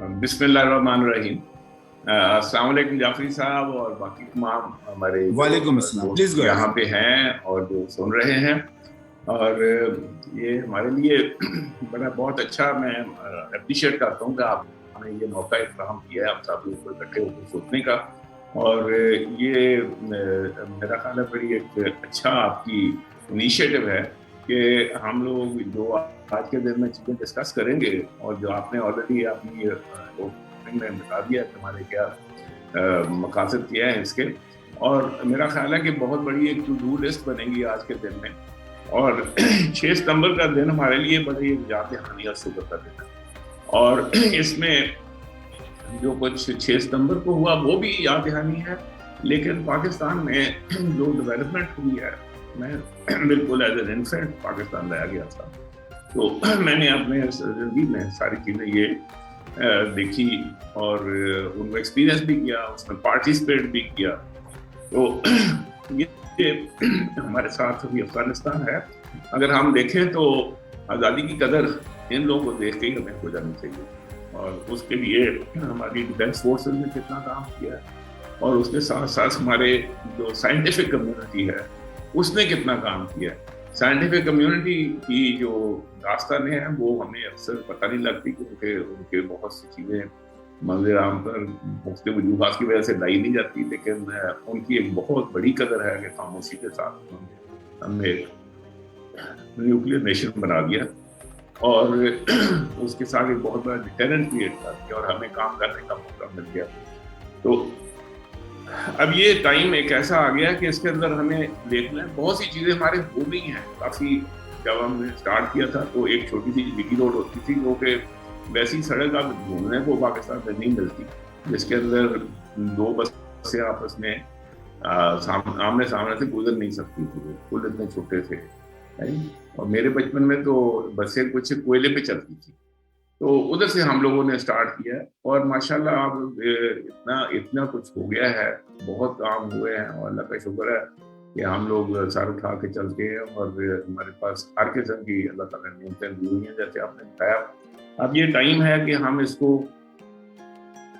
बिस्मिल्लाहिर्रहमानिर्रहीम। अस्सलाम वालेकुम जाफरी साहब और बाकी तमाम हमारे वालेकुम अस्सलाम, प्लीज गो यहाँ पे हैं और जो सुन रहे हैं। और ये हमारे लिए बड़ा बहुत अच्छा, मैं अप्रिशिएट करता हूँ कि आपने ये मौका इफ्राहम किया है आप सब लोग को इकट्ठे होकर सोचने का। और ये मेरा ख्याल है बड़ी एक अच्छा आपकी इनिशिएटिव है कि हम लोग जो आज के दिन में चीज़ें डिस्कस करेंगे और जो आपने ऑलरेडी अपनी ओपनिंग में बता दिया कि हमारे क्या मकासद क्या है इसके। और मेरा ख्याल है कि बहुत बड़ी एक टू डू लिस्ट बनेगी आज के दिन में। और 6 सितंबर का दिन हमारे लिए बड़ी एक याद दहानी और शुक्र का दिन है। और इसमें जो कुछ 6 सितंबर को हुआ वो भी याद दहानी है, लेकिन पाकिस्तान में जो डेवलपमेंट हुई है, मैं बिल्कुल एज एन इन्फेंट पाकिस्तान लाया गया था, तो मैंने अपने जिंदगी में सारी चीज़ें ये देखी और उनको एक्सपीरियंस भी किया, उसमें पार्टिसिपेट भी किया। तो ये हमारे साथ अभी अफगानिस्तान है। अगर हम देखें तो आज़ादी की कदर इन लोगों को देख के ही हमें हो जानी चाहिए। और उसके लिए हमारी डिफेंस फोर्सेस ने कितना काम किया है और उसके साथ साथ हमारे जो साइंटिफिक कम्युनिटी है उसने कितना काम किया है। साइंटिफिक कम्युनिटी की जो दास्तानें हैं वो हमें अक्सर पता नहीं लगती, क्योंकि उनके बहुत सी चीज़ें मंजर आम पर मुख्तलिफ वजूहात की वजह से लाई नहीं जाती, लेकिन उनकी एक बहुत बड़ी कदर है कि खामोशी के साथ हमने एक न्यूक्लियर नेशन बना दिया और उसके साथ एक बहुत बड़ा डिटेरेंट क्रिएट कर दिया और हमें काम करने का मौका मिल गया। तो अब ये टाइम एक ऐसा आ गया कि इसके अंदर हमें देखना है, बहुत सी चीज़ें हमारे हो गई हैं काफ़ी। जब हमने स्टार्ट किया था तो एक छोटी सी बीटी रोड होती थी जो कि वैसी सड़क अब घूमने को पाकिस्तान में नहीं मिलती, जिसके अंदर 2 बसें आपस में आमने सामने से गुजर नहीं सकती थी, पुल इतने छोटे थे। और मेरे बचपन में तो बसें कुछ कोयले पे चलती थी, तो उधर से हम लोगों ने स्टार्ट किया और माशाल्लाह अब इतना कुछ हो गया है, बहुत काम हुए हैं और अल्लाह का शुक्र है कि हम लोग सर उठा के चलते हैं और हमारे पास हर किस्म की अल्लाह ताला ने नेमतें दी हुई हैं जैसे आपने बताया। अब ये टाइम है कि हम इसको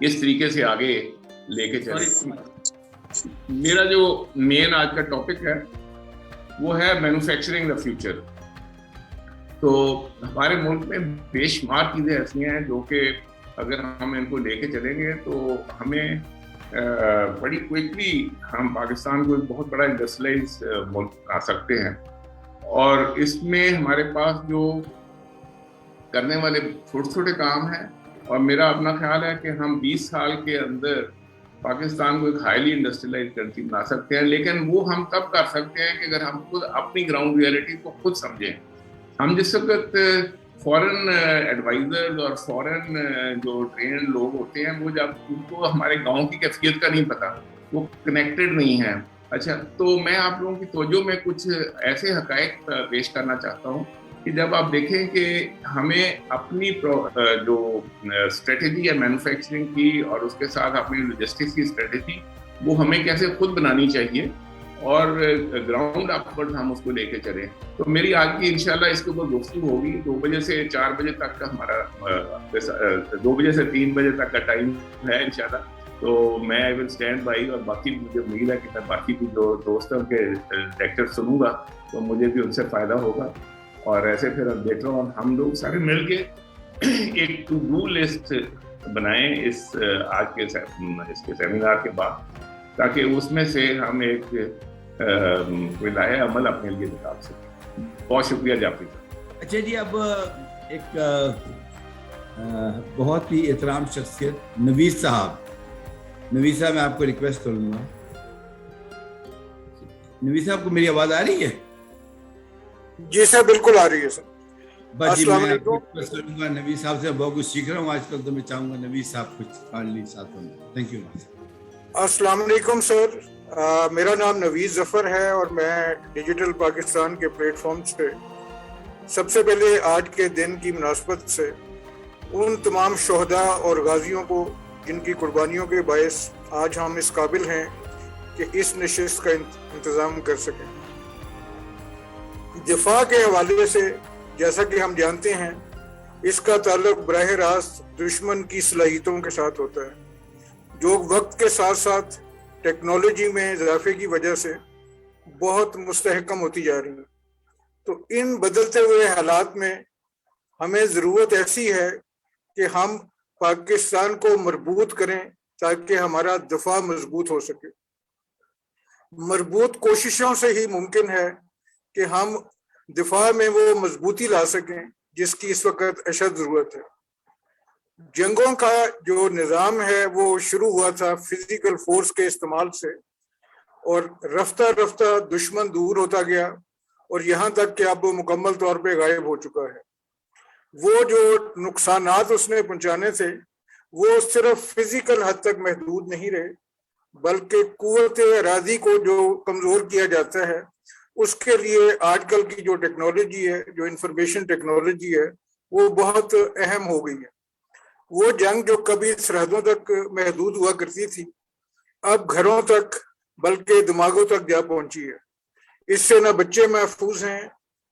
इस तरीके से आगे लेके चलें। मेरा जो मेन आज का टॉपिक है वो है मैन्युफैक्चरिंग द फ्यूचर। तो हमारे मुल्क में बेशुमार चीज़ें ऐसी हैं जो कि अगर हम इनको लेके चलेंगे तो हमें बड़ी क्विकली हम पाकिस्तान को एक बहुत बड़ा इंडस्ट्रियलाइज मुल्क बना सकते हैं। और इसमें हमारे पास जो करने वाले छोटे छोटे काम हैं, और मेरा अपना ख्याल है कि हम 20 साल के अंदर पाकिस्तान को एक हाईली इंडस्ट्रियलाइज कंट्री बना सकते हैं। लेकिन वो हम तब कर सकते हैं कि अगर हम खुद अपनी ग्राउंड रियलिटी को खुद समझें। हम जिस वक्त फॉरेन एडवाइजर्स और फॉरेन जो ट्रेन लोग होते हैं वो जब उनको हमारे गांव की कैफियत का नहीं पता, वो कनेक्टेड नहीं है। अच्छा, तो मैं आप लोगों की तवज्जो में कुछ ऐसे हकायक पेश करना चाहता हूँ कि जब आप देखें कि हमें अपनी जो स्ट्रेटेजी है मैन्युफैक्चरिंग की और उसके साथ अपनी लॉजिस्टिक्स की स्ट्रेटेजी वो हमें कैसे खुद बनानी चाहिए और ग्राउंड अपवर्ड हम उसको लेके चलें। तो मेरी आज की इंशाल्लाह इसके ऊपर गुफ्तगू होगी। 2 बजे से 4 बजे तक का हमारा 2 बजे से 3 बजे तक का टाइम है इंशाल्लाह। तो मैं आई विल स्टैंड बाई और बाकी मुझे उम्मीद है कि मैं बाकी भी जो दोस्त हैं उनके लेक्चर सुनूंगा तो मुझे भी उनसे फ़ायदा होगा। और ऐसे फिर लेटर ऑन हम लोग सारे मिल के एक टू डू लिस्ट बनाएं इस आज के इसके सेमिनार के बाद, ताकि उसमें से हम एक कोई लाहे अमल अपने लिए निकाल सकें। बहुत शुक्रिया जाफरी साहब। अच्छा जी, अब एक बहुत ही एहतराम शख्सियत नवीस साहब, मैं आपको रिक्वेस्ट करूँगा। नवीस साहब को मेरी आवाज़ आ रही है? जी सर, बिल्कुल आ रही है सर। बस जी, मैं रिक्वेस्ट करूँगा नवीस साहब से, बहुत कुछ सीख रहा हूँ आजकल, तो मैं चाहूँगा नवीस साहब कुछ फाइनली साथ हों। Thank you. अस्सलाम वालेकुम सर, मेरा नाम नवीस जफ़र है और मैं डिजिटल पाकिस्तान के प्लेटफॉर्म से सबसे पहले आज के दिन की मुनासबत से उन तमाम शोहदा और गाजियों को जिनकी कुर्बानियों के बायस आज हम इस काबिल हैं कि इस नशिस्त का इंतज़ाम कर सकें। दिफा के हवाले से जैसा कि हम जानते हैं اس کا تعلق براہ راست دشمن کی صلاحیتوں کے ساتھ ہوتا ہے، جو وقت کے ساتھ ساتھ ٹیکنالوجی میں اضافے کی وجہ سے بہت مستحکم ہوتی جا رہی ہیں۔ تو ان بدلتے ہوئے حالات میں ہمیں ضرورت ایسی ہے کہ ہم پاکستان کو مربوط کریں تاکہ ہمارا دفاع مضبوط ہو سکے۔ مربوط کوششوں سے ہی ممکن ہے کہ ہم دفاع میں وہ مضبوطی لا سکیں جس کی اس وقت اشد ضرورت ہے۔ جنگوں کا جو نظام ہے وہ شروع ہوا تھا فزیکل فورس کے استعمال سے، اور رفتہ رفتہ دشمن دور ہوتا گیا اور یہاں تک کہ اب وہ مکمل طور پہ غائب ہو چکا ہے۔ وہ جو نقصانات اس نے پہنچانے تھے وہ صرف فزیکل حد تک محدود نہیں رہے، بلکہ قوت ارادی کو جو کمزور کیا جاتا ہے اس کے لیے آج کل کی جو ٹیکنالوجی ہے، جو انفارمیشن ٹیکنالوجی ہے، وہ بہت اہم ہو گئی ہے۔ وہ جنگ جو کبھی سرحدوں تک محدود ہوا کرتی تھی اب گھروں تک بلکہ دماغوں تک جا پہنچی ہے۔ اس سے نہ بچے محفوظ ہیں،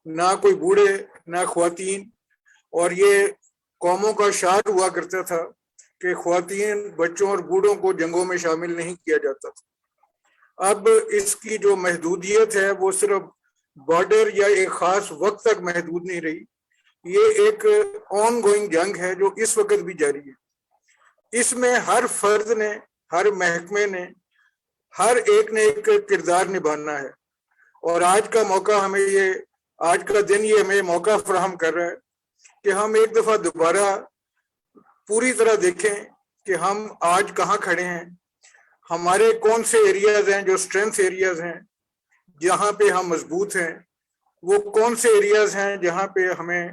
نہ کوئی بوڑھے، نہ خواتین، اور یہ قوموں کا شعار ہوا کرتا تھا کہ خواتین، بچوں اور بوڑھوں کو جنگوں میں شامل نہیں کیا جاتا تھا۔ اب اس کی جو محدودیت ہے وہ صرف بارڈر یا ایک خاص وقت تک محدود نہیں رہی، یہ ایک آن گوئنگ جنگ ہے جو اس وقت بھی جاری ہے۔ اس میں ہر فرد نے، ہر محکمے نے، ہر ایک نے ایک کردار نبھانا ہے، اور آج کا موقع آج کا دن یہ ہمیں موقع فراہم کر رہا ہے کہ ہم ایک دفعہ دوبارہ پوری طرح دیکھیں کہ ہم آج کہاں کھڑے ہیں، ہمارے کون سے ایریاز ہیں جو اسٹرینتھ ایریاز ہیں جہاں پہ ہم مضبوط ہیں، وہ کون سے ایریاز ہیں جہاں پہ ہمیں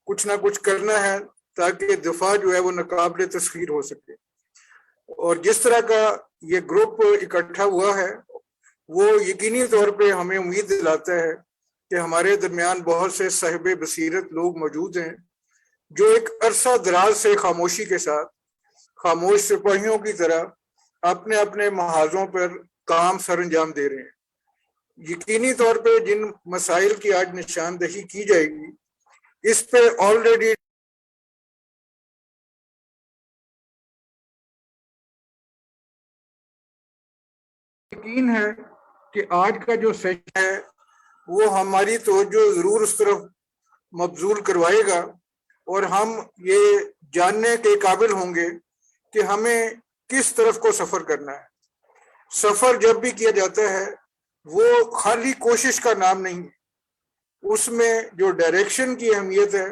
کچھ نہ کچھ کرنا ہے تاکہ دفاع جو ہے وہ ناقابل تسخیر ہو سکے۔ اور جس طرح کا یہ گروپ اکٹھا ہوا ہے وہ یقینی طور پہ ہمیں امید دلاتا ہے کہ ہمارے درمیان بہت سے صاحب بصیرت لوگ موجود ہیں جو ایک عرصہ دراز سے خاموشی کے ساتھ، خاموش سپاہیوں کی طرح اپنے اپنے محاذوں پر کام سر انجام دے رہے ہیں۔ یقینی طور پہ جن مسائل کی آج نشاندہی کی جائے گی اس پہ آلریڈی یقین ہے کہ آج کا جو سیشن ہے وہ ہماری توجہ ضرور اس طرف مبذول کروائے گا، اور ہم یہ جاننے کے قابل ہوں گے کہ ہمیں کس طرف کو سفر کرنا ہے۔ سفر جب بھی کیا جاتا ہے وہ خالی کوشش کا نام نہیں ہے، اس میں جو ڈائریکشن کی اہمیت ہے،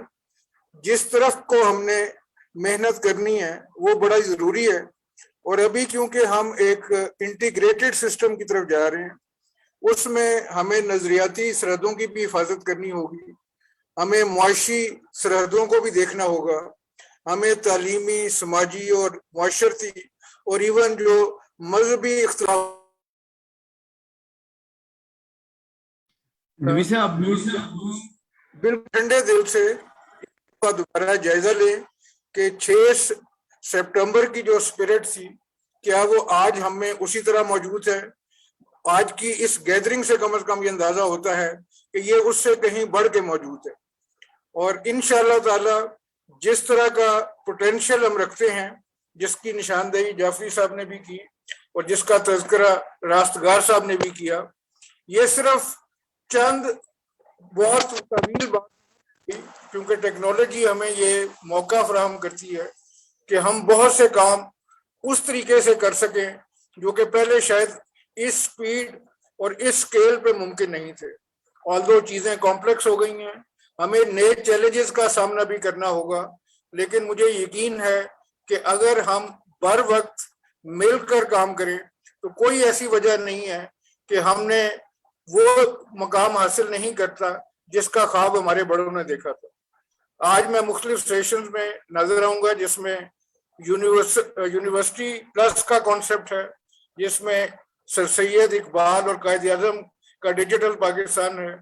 جس طرف کو ہم نے محنت کرنی ہے وہ بڑا ضروری ہے۔ اور ابھی کیونکہ ہم ایک انٹیگریٹڈ سسٹم کی طرف جا رہے ہیں، اس میں ہمیں نظریاتی سرحدوں کی بھی حفاظت کرنی ہوگی، ہمیں معاشی سرحدوں کو بھی دیکھنا ہوگا، ہمیں تعلیمی، سماجی اور معاشرتی اور ایون جو مذہبی اختلاف بالکل ٹھنڈے دل سے دوبارہ جائزہ لیں کہ 6 سپٹمبر کی جو اسپرٹ تھی کیا وہ آج ہم میں اسی طرح موجود ہے۔ آج کی اس گیدرنگ سے کم از کم یہ اندازہ ہوتا ہے کہ یہ اس سے کہیں بڑھ کے موجود ہے، اور انشاءاللہ تعالی جس طرح کا پوٹینشیل ہم رکھتے ہیں، جس کی نشاندہی جعفری صاحب نے بھی کی اور جس کا تذکرہ راستگار صاحب نے بھی کیا، یہ صرف چند بہت طویل بات کیونکہ ٹیکنالوجی ہمیں یہ موقع فراہم کرتی ہے کہ ہم بہت سے کام اس طریقے سے کر سکیں جو کہ پہلے شاید اس سپیڈ اور اس سکیل پہ ممکن نہیں تھے۔ آلدو چیزیں کمپلیکس ہو گئی ہیں، ہمیں نئے چیلنجز کا سامنا بھی کرنا ہوگا، لیکن مجھے یقین ہے کہ اگر ہم بر وقت مل کر کام کریں تو کوئی ایسی وجہ نہیں ہے کہ ہم نے وہ مقام حاصل نہیں کرتا جس کا خواب ہمارے بڑوں نے دیکھا تھا۔ آج میں مختلف سیشنز میں نظر آؤں گا جس میں یونیورسٹی پلس کا کانسیپٹ ہے، جس میں سر سید اقبال اور قائد اعظم کا ڈیجیٹل پاکستان ہے،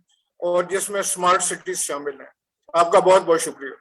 اور جس میں سمارٹ سٹیز شامل ہیں۔ آپ کا بہت بہت شکریہ۔